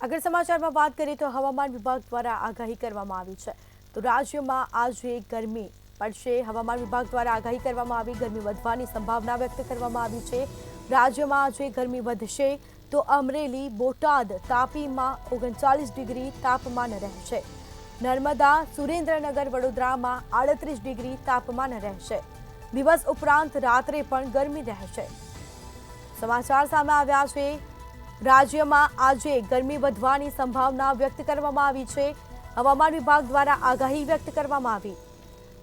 આગળ સમાચારમાં વાત કરીએ તો હવામાન વિભાગ દ્વારા આગાહી કરવામાં આવી છે તો રાજ્યમાં આજે ગરમી પડશે। હવામાન વિભાગ દ્વારા આગાહી કરવામાં આવી, ગરમી વધવાની સંભાવના વ્યક્ત કરવામાં આવી છે। રાજ્યમાં આજે ગરમી વધશે તો અમરેલી, બોટાદ, તાપીમાં 39 ડિગ્રી તાપમાન રહેશે। નર્મદા, સુરેન્દ્રનગર, વડોદરામાં 38 ડિગ્રી તાપમાન રહેશે। દિવસ ઉપરાંત રાત્રે પણ ગરમી રહેશે। સમાચાર સામે આવ્યા છે। રાજ્યમાં આજે ગરમી વધવાની સંભાવના વ્યક્ત કરવામાં આવી છે। હવામાન વિભાગ દ્વારા આગાહી વ્યક્ત કરવામાં આવી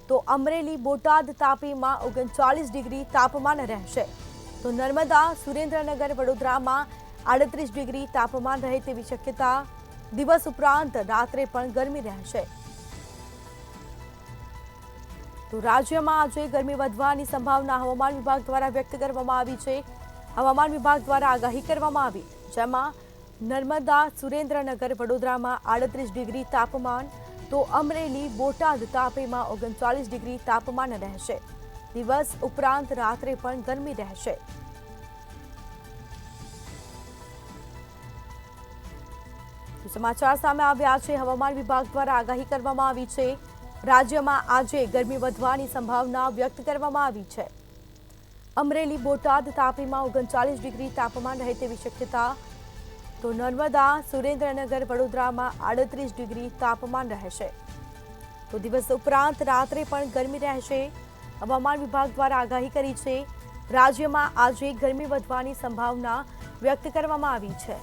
તો અમરેલી, બોટાદ, તાપીમાં 39 ડિગ્રી તાપમાન રહેશે તો નર્મદા, સુરેન્દ્રનગર, વડોદરામાં 38 ડિગ્રી તાપમાન રહે તેવી શક્યતા। દિવસ ઉપરાંત રાત્રે પણ ગરમી રહેશે તો રાજ્યમાં આજે ગરમી વધવાની સંભાવના હવામાન વિભાગ દ્વારા વ્યક્ત કરવામાં આવી છે। હવામાન વિભાગ દ્વારા આગાહી કરવામાં આવી જેમાં નર્મદા, સુરેન્દ્રનગર, વડોદરામાં 38 ડિગ્રી તાપમાન તો અમરેલી, બોટાદ, તાપીમાં 39 ડિગ્રી તાપમાન રહેશે। દિવસ ઉપરાંત રાત્રે પણ ગરમી રહેશે। સમાચાર સામે આવ્યા છે। હવામાન વિભાગ દ્વારા આગાહી કરવામાં આવી છે। રાજ્યમાં આજે ગરમી વધવાની સંભાવના વ્યક્ત કરવામાં આવી છે। અમરેલી, બોટાદ, તાપીમાં 39 ડિગ્રી તાપમાન રહે તેવી શક્યતા તો નર્મદા, સુરેન્દ્રનગર, વડોદરામાં 38 ડિગ્રી તાપમાન રહેશે તો દિવસ ઉપરાંત રાત્રે પણ ગરમી રહેશે। હવામાન વિભાગ દ્વારા આગાહી કરી છે। રાજ્યમાં આજે ગરમી વધવાની સંભાવના વ્યક્ત કરવામાં આવી છે।